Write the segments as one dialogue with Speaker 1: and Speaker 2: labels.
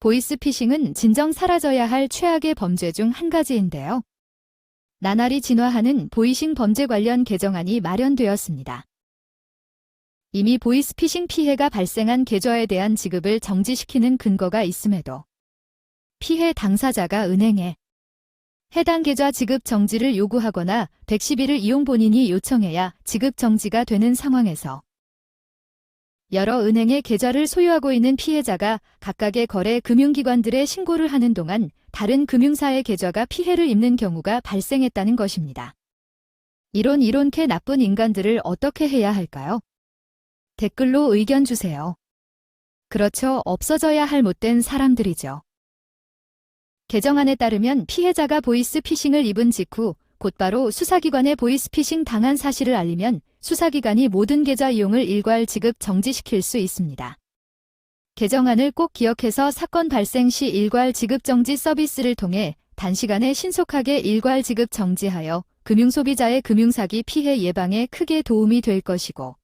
Speaker 1: 보이스피싱은 진정 사라져야 할 최악의 범죄 중 한 가지인데요. 나날이 진화하는 보이싱 범죄 관련 개정안이 마련되었습니다. 이미 보이스피싱 피해가 발생한 계좌에 대한 지급을 정지시키는 근거가 있음에도 피해 당사자가 은행에 해당 계좌 지급 정지를 요구하거나 110일을 이용 본인이 요청해야 지급 정지가 되는 상황에서 여러 은행의 계좌를 소유하고 있는 피해자가 각각의 거래 금융기관들에 신고를 하는 동안 다른 금융사의 계좌가 피해를 입는 경우가 발생했다는 것입니다. 이렇게 나쁜 인간들을 어떻게 해야 할까요? 댓글로 의견 주세요. 그렇죠, 없어져야 할 못된 사람들이죠. 개정안에 따르면 피해자가 보이스피싱을 입은 직후 곧바로 수사기관에 보이스피싱 당한 사실을 알리면 수사기관이 모든 계좌 이용을 일괄 지급 정지시킬 수 있습니다. 개정안을 꼭 기억해서 사건 발생 시 일괄 지급 정지 서비스를 통해 단시간에 신속하게 일괄 지급 정지하여 금융소비자의 금융사기 피해 예방에 크게 도움이 될 것이고,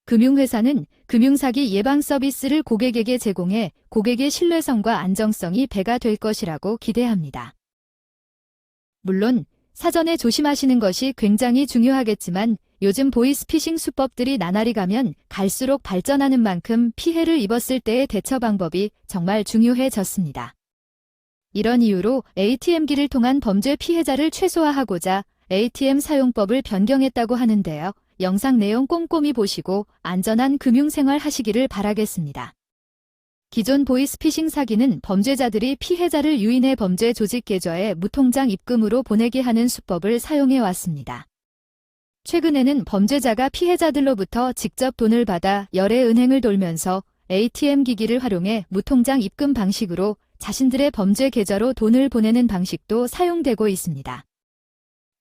Speaker 1: 금융회사는 금융사기 예방 서비스를 고객에게 제공해 고객의 신뢰성과 안정성이 배가 될 것이라고 기대합니다. 물론 사전에 조심하시는 것이 굉장히 중요하겠지만 요즘 보이스피싱 수법들이 나날이 가면 갈수록 발전하는 만큼 피해를 입었을 때의 대처 방법이 정말 중요해졌습니다. 이런 이유로 ATM기를 통한 범죄 피해자를 최소화하고자 ATM 사용법을 변경했다고 하는데요. 영상 내용 꼼꼼히 보시고 안전한 금융생활 하시기를 바라겠습니다. 기존 보이스피싱 사기는 범죄자들이 피해자를 유인해 범죄 조직 계좌에 무통장 입금으로 보내게 하는 수법을 사용해 왔습니다. 최근에는 범죄자가 피해자들로부터 직접 돈을 받아 여러 은행을 돌면서 ATM 기기를 활용해 무통장 입금 방식으로 자신들의 범죄 계좌로 돈을 보내는 방식도 사용되고 있습니다.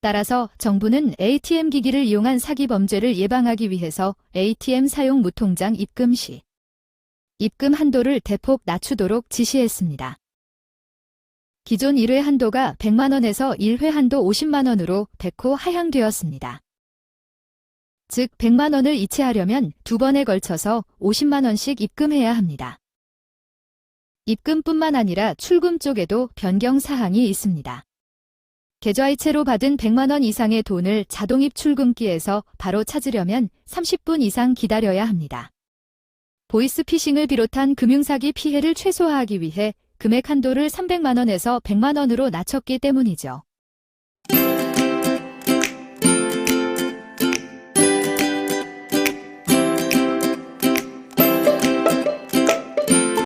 Speaker 1: 따라서 정부는 ATM 기기를 이용한 사기 범죄를 예방하기 위해서 ATM 사용 무통장 입금 시 입금 한도를 대폭 낮추도록 지시했습니다. 기존 1회 한도가 100만 원에서 1회 한도 50만 원으로 대폭 하향되었습니다. 즉 100만 원을 이체하려면 2번에 걸쳐서 50만 원씩 입금해야 합니다. 입금뿐만 아니라 출금 쪽에도 변경 사항이 있습니다. 계좌이체로 받은 100만 원 이상의 돈을 자동입 출금기에서 바로 찾으려면 30분 이상 기다려야 합니다. 보이스피싱을 비롯한 금융사기 피해를 최소화하기 위해 금액 한도를 300만 원에서 100만 원으로 낮췄기 때문이죠.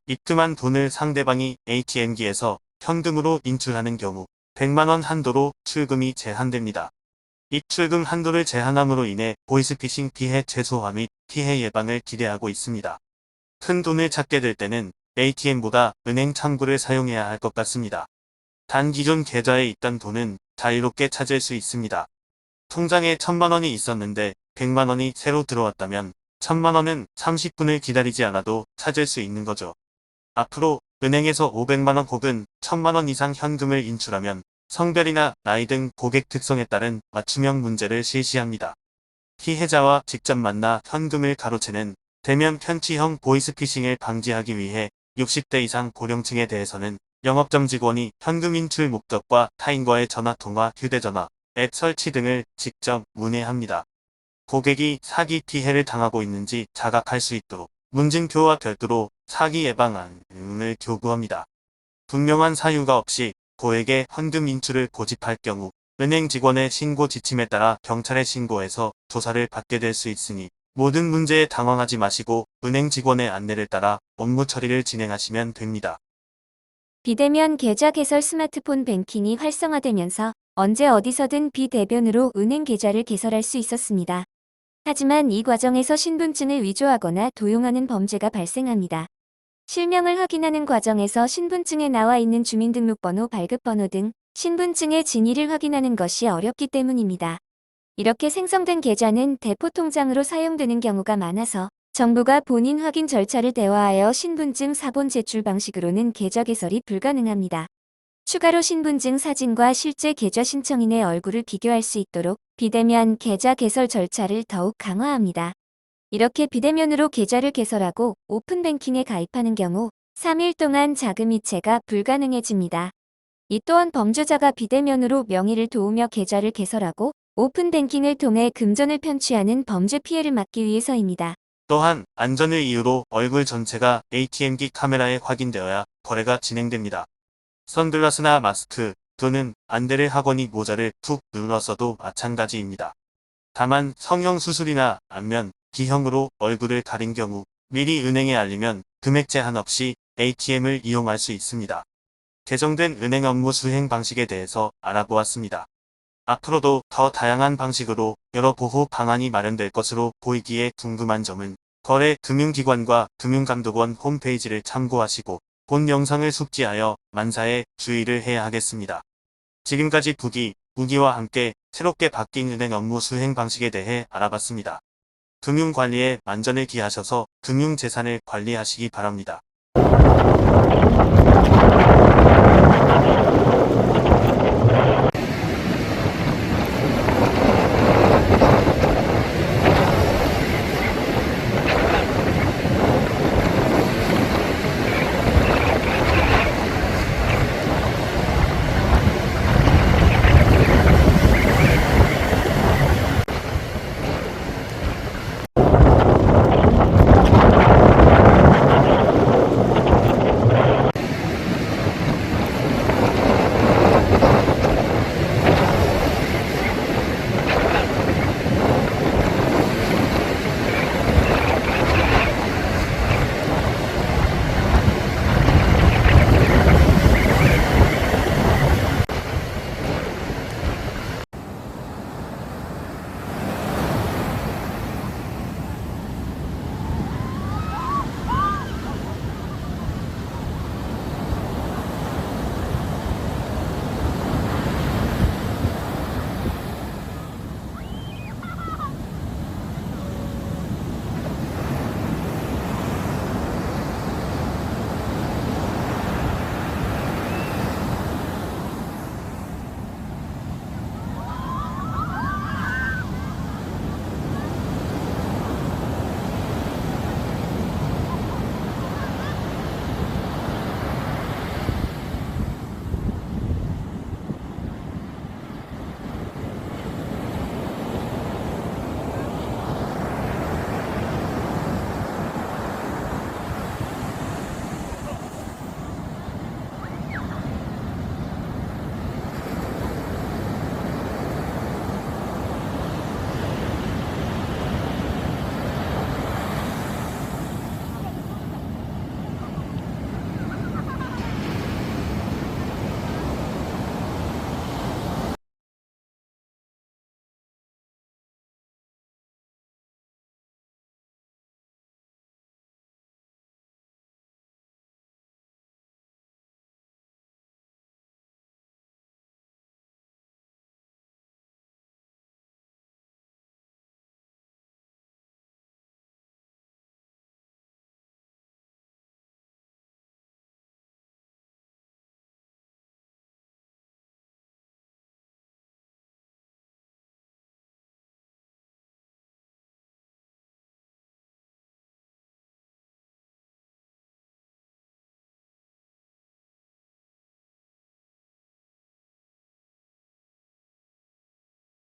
Speaker 2: 입금한 돈을 상대방이 ATM기에서 현금으로 인출하는 경우 100만 원 한도로 출금이 제한됩니다. 입출금 한도를 제한함으로 인해 보이스피싱 피해 최소화 및 피해 예방을 기대하고 있습니다. 큰 돈을 찾게 될 때는 ATM보다 은행 창구를 사용해야 할 것 같습니다. 단 기존 계좌에 있던 돈은 자유롭게 찾을 수 있습니다. 통장에 1000만 원이 있었는데 100만 원이 새로 들어왔다면 1000만 원은 30분을 기다리지 않아도 찾을 수 있는 거죠. 앞으로 은행에서 500만 원 혹은 1000만 원 이상 현금을 인출하면 성별이나 나이 등 고객 특성에 따른 맞춤형 문제를 실시합니다. 피해자와 직접 만나 현금을 가로채는 대면 편취형 보이스피싱을 방지하기 위해 60대 이상 고령층에 대해서는 영업점 직원이 현금 인출 목적과 타인과의 전화통화, 휴대전화, 앱 설치 등을 직접 문의합니다. 고객이 사기 피해를 당하고 있는지 자각할 수 있도록 문진표와 별도로 사기 예방안을 교부합니다. 분명한 사유가 없이 고액의 현금 인출을 고집할 경우 은행 직원의 신고 지침에 따라 경찰에 신고해서 조사를 받게 될 수 있으니 모든 문제에 당황하지 마시고 은행 직원의 안내를 따라 업무 처리를 진행하시면 됩니다.
Speaker 3: 비대면 계좌 개설 스마트폰 뱅킹이 활성화되면서 언제 어디서든 비대면으로 은행 계좌를 개설할 수 있었습니다. 하지만 이 과정에서 신분증을 위조하거나 도용하는 범죄가 발생합니다. 실명을 확인하는 과정에서 신분증에 나와 있는 주민등록번호, 발급번호 등 신분증의 진위를 확인하는 것이 어렵기 때문입니다. 이렇게 생성된 계좌는 대포통장으로 사용되는 경우가 많아서 정부가 본인 확인 절차를 대화하여 신분증 사본 제출 방식으로는 계좌 개설이 불가능합니다. 추가로 신분증 사진과 실제 계좌 신청인의 얼굴을 비교할 수 있도록 비대면 계좌 개설 절차를 더욱 강화합니다. 이렇게 비대면으로 계좌를 개설하고 오픈뱅킹에 가입하는 경우 3일 동안 자금 이체가 불가능해집니다. 이 또한 범죄자가 비대면으로 명의를 도우며 계좌를 개설하고 오픈뱅킹을 통해 금전을 편취하는 범죄 피해를 막기 위해서입니다.
Speaker 2: 또한 안전을 이유로 얼굴 전체가 ATM기 카메라에 확인되어야 거래가 진행됩니다. 선글라스나 마스크 또는 안대를 하거니 모자를 푹 눌렀어도 마찬가지입니다. 다만 성형수술이나 안면, B형으로 얼굴을 가린 경우 미리 은행에 알리면 금액 제한 없이 ATM을 이용할 수 있습니다. 개정된 은행 업무 수행 방식에 대해서 알아보았습니다. 앞으로도 더 다양한 방식으로 여러 보호 방안이 마련될 것으로 보이기에 궁금한 점은 거래 금융기관과 금융감독원 홈페이지를 참고하시고 본 영상을 숙지하여 만사에 주의를 해야 하겠습니다. 지금까지 무기와 함께 새롭게 바뀐 은행 업무 수행 방식에 대해 알아봤습니다. 금융관리에 만전을 기하셔서 금융재산을 관리하시기 바랍니다.